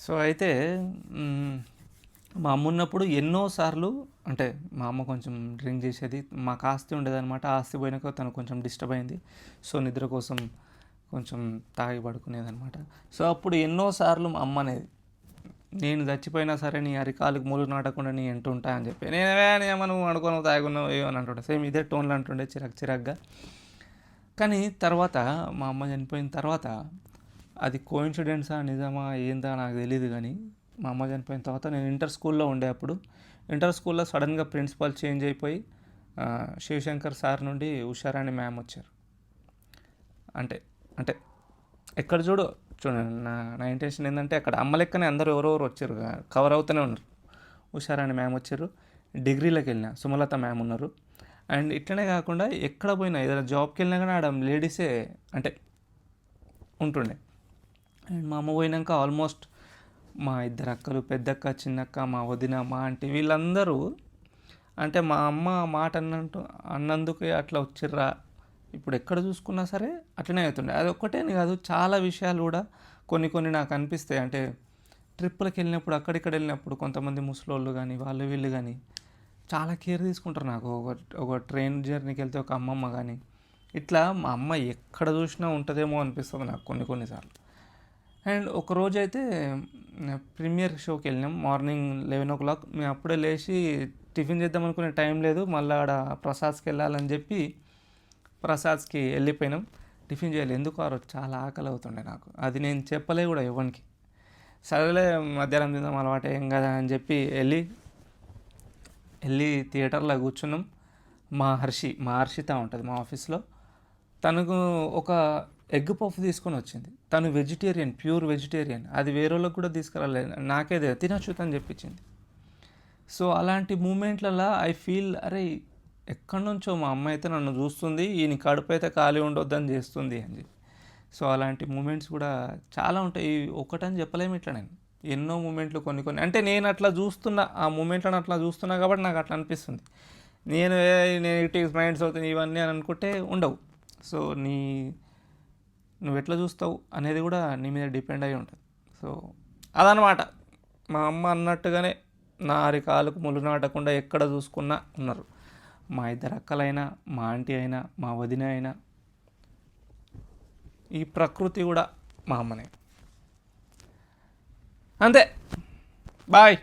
So అయితే మ్, మా అమ్మ ఉన్నప్పుడు ఎన్నోసార్లు అంటే మా అమ్మ కొంచెం డ్రింక్ చేసేది, మాకు ఆస్తి ఉండేదన్నమాట. ఆస్తి పోయినాక తను కొంచెం డిస్టర్బ్ అయింది. సో నిద్ర కోసం కొంచెం తాగి పడుకునేదన్నమాట. సో అప్పుడు ఎన్నోసార్లు మా అమ్మ అనేది, నేను చచ్చిపోయినా సరే నీ అరికాలకు ముళ్ళు నాటకుండా నీ ఎంట ఉంటా అని చెప్పి, నేనే ఏమో నువ్వు అనుకోను తాగున్నావు ఏమో అని అంటుండే. సేమ్ ఇదే టోన్లో అంటుండే, చిరాగ్గా. కానీ తర్వాత మా అమ్మ చనిపోయిన తర్వాత అది కోఇన్సిడెన్సా నిజమా ఏందా నాకు తెలియదు. కానీ మా అమ్మ చనిపోయిన తర్వాత నేను ఇంటర్ స్కూల్లో ఉండే అప్పుడు, ఇంటర్ స్కూల్లో సడన్గా ప్రిన్సిపాల్ చేంజ్ అయిపోయి శివశంకర్ సార్ నుండి ఉషారాణి మ్యామ్ వచ్చారు. అంటే అంటే ఎక్కడ చూడండి నా ఇంటెన్షన్ ఏంటంటే, అక్కడ అమ్మ లెక్కనే అందరూ ఎవరెవరు వచ్చారు, కవర్ అవుతూనే ఉన్నారు. ఉషారాణి మ్యామ్ వచ్చారు. డిగ్రీలోకి వెళ్ళిన సుమలత మ్యామ్ ఉన్నారు. అండ్ ఇట్లనే కాకుండా ఎక్కడ పోయినా ఏదైనా జాబ్కి వెళ్ళినా కానీ ఆడ లేడీసే అంటే ఉంటుండే. అండ్ మా అమ్మ పోయినాక ఆల్మోస్ట్ మా ఇద్దరు అక్కలు, పెద్దక్క, చిన్నక్క, మా వదిన, మా ఆంటీ వీళ్ళందరూ అంటే మా అమ్మ మాట అన్నందుకే అట్లా వచ్చిర్రా. ఇప్పుడు ఎక్కడ చూసుకున్నా సరే అట్లనే అవుతుండే. అది ఒక్కటే అని కాదు, చాలా విషయాలు కూడా కొన్ని కొన్ని నాకు అనిపిస్తాయి. అంటే ట్రిప్పులకు వెళ్ళినప్పుడు, అక్కడిక్కడ వెళ్ళినప్పుడు కొంతమంది ముసలోళ్ళు కానీ వాళ్ళు వీళ్ళు కానీ చాలా కేర్ తీసుకుంటారు నాకు. ఒక ట్రైన్ జర్నీకి వెళ్తే ఒక అమ్మమ్మ కానీ ఇట్లా మా అమ్మ ఎక్కడ చూసినా ఉంటుందేమో అనిపిస్తుంది నాకు కొన్నిసార్లు. అండ్ ఒకరోజు అయితే ప్రీమియర్ షోకి వెళ్ళినాం. Morning 11 o'clock. మేము అప్పుడే లేచి టిఫిన్ చేద్దాం అనుకునే టైం లేదు, మళ్ళీ ఆడ ప్రసాద్స్కి వెళ్ళాలని చెప్పి ప్రసాద్స్కి వెళ్ళిపోయినాం. టిఫిన్ చేయాలి, ఎందుకు ఆ రోజు చాలా ఆకలి అవుతుండే నాకు. అది నేను చెప్పలే కూడా ఎవరికి. సరేలే మధ్యాహ్నం తిందాం అలవాటు ఏం కదా అని చెప్పి వెళ్ళి థియేటర్లో కూర్చున్నాం. మా హర్షిత ఉంటుంది మా ఆఫీస్లో. తనకు ఒక ఎగ్ పఫ్ తీసుకొని వచ్చింది. తను వెజిటేరియన్, ప్యూర్ వెజిటేరియన్. అది వేరే వాళ్ళకి కూడా తీసుకురాలేదు, నాకేదే తినచ్చు అని చెప్పించింది. సో అలాంటి మూమెంట్లలో ఐ ఫీల్, అరే ఎక్కడి నుంచో మా అమ్మ అయితే నన్ను చూస్తుంది, ఈయన కడుపు అయితే ఖాళీ ఉండొద్దని చేస్తుంది అని చెప్పి. సో అలాంటి మూమెంట్స్ కూడా చాలా ఉంటాయి. ఒకటని చెప్పలేము ఇట్లా. నేను ఎన్నో మూమెంట్లు కొన్ని అంటే నేను అట్లా చూస్తున్నా, ఆ మూమెంట్లను అట్లా చూస్తున్నా కాబట్టి నాకు అట్లా అనిపిస్తుంది. నేను నెగిటివ్ మైండ్స్ అవుతాయి ఇవన్నీ అని అనుకుంటే ఉండవు. సో నువ్వు ఎట్లా చూస్తావు అనేది కూడా నీ మీద డిపెండ్ అయి ఉంటుంది. సో అదనమాట. మా అమ్మ అన్నట్టుగానే నా అరికాలకు ముళ్ళు నాటకుండా ఎక్కడ చూసుకున్నా ఉన్నారు. మా ఇద్దరు అక్కలైనా, మా ఆంటీ అయినా, మా వదిన అయినా, ఈ ప్రకృతి కూడా మా అమ్మనే. అంతే. బాయ్.